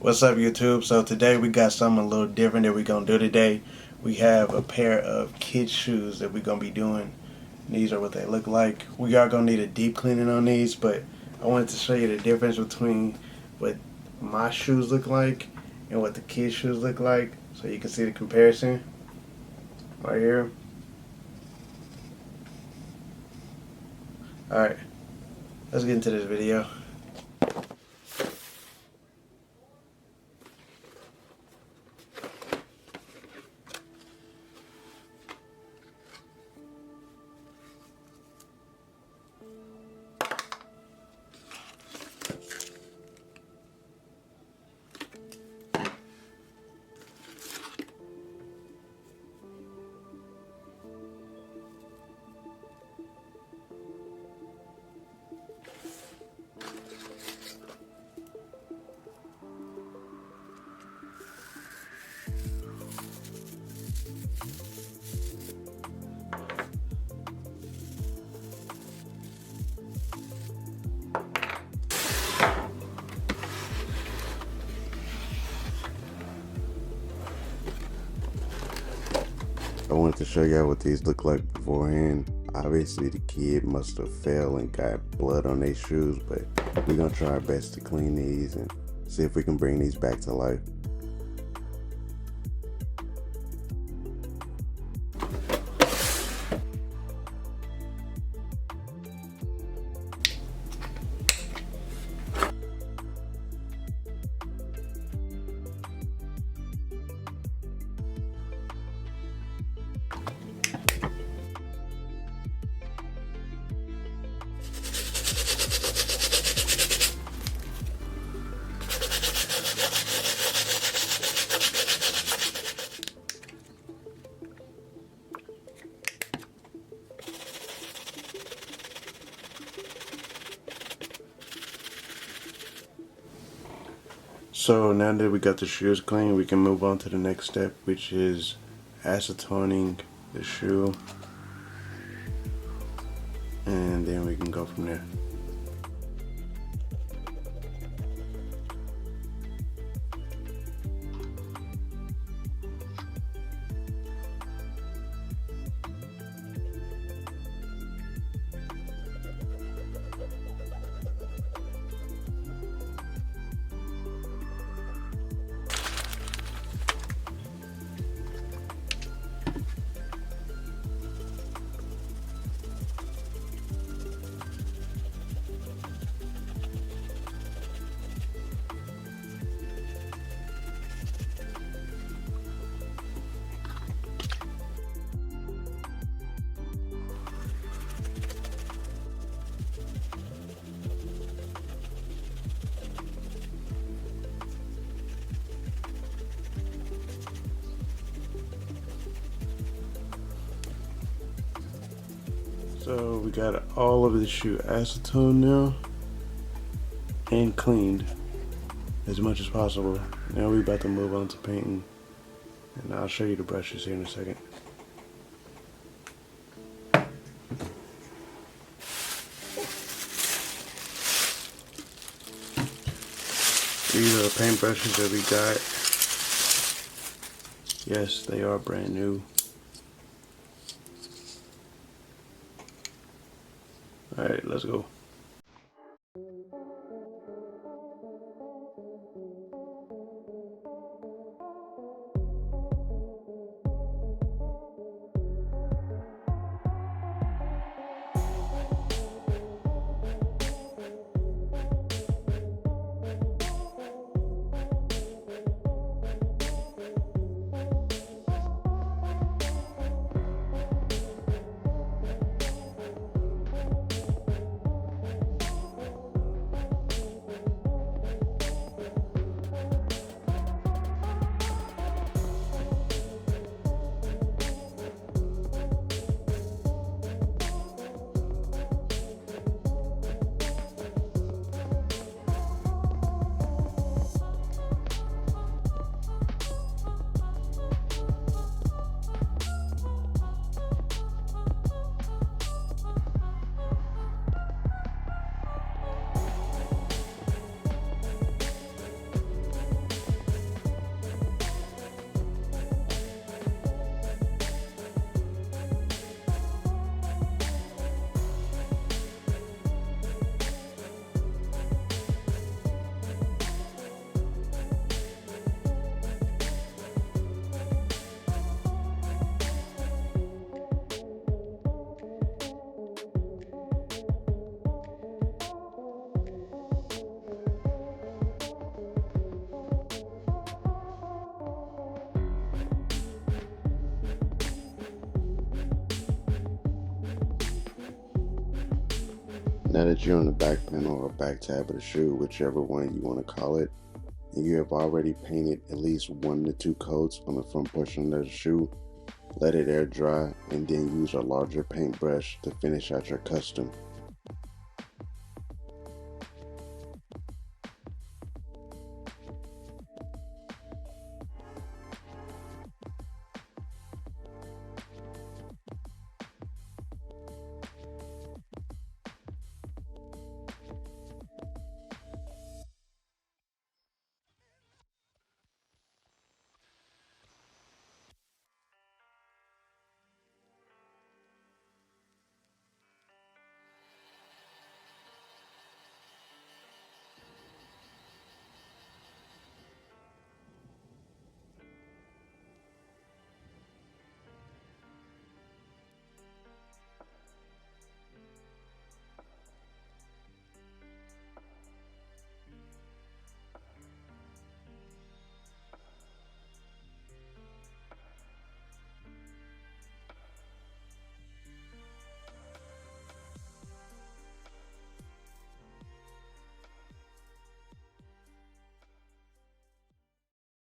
What's up, YouTube? So today we got something a little different that we're gonna do today. We have a pair of kids shoes that we're gonna be doing. These are what they look like. We are gonna need a deep cleaning on these, but I wanted to show you the difference between what my shoes look like and what the kids shoes look like, so you can see the comparison right here. Alright, let's get into this video. I wanted to show y'all what these look like beforehand. Obviously the kid must have fell and got blood on their shoes, but we're gonna try our best to clean these and see if we can bring these back to life. So now that we got the shoes clean, we can move on to the next step, which is acetoning the shoe, and then we can go from there. So we got all of the shoe acetone now and cleaned as much as possible. Now we're about to move on to painting, and I'll show you the brushes here in a second. These are the paint brushes that we got. Yes, they are brand new. Alright, let's go. Now that you're on the back panel or back tab of the shoe, whichever one you want to call it, and you have already painted at least 1 to 2 coats on the front portion of the shoe, let it air dry and then use a larger paintbrush to finish out your custom.